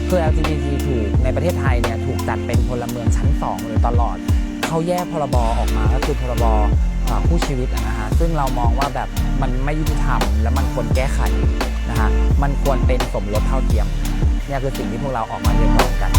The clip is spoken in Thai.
คือ LGBT ถูกในประเทศไทยเนี่ยถูกจัดเป็นพลเมืองชั้น2เลยตลอดเขาแยกพรบออกมาก็คือพรบคู่ชีวิตนะฮะซึ่งเรามองว่าแบบมันไม่ยุติธรรมและมันควรแก้ไขนะฮะมันควรเป็นสมรสเท่าเทียมเนี่ยคือสิ่งที่พวกเราออกมาเรียกร้องกัน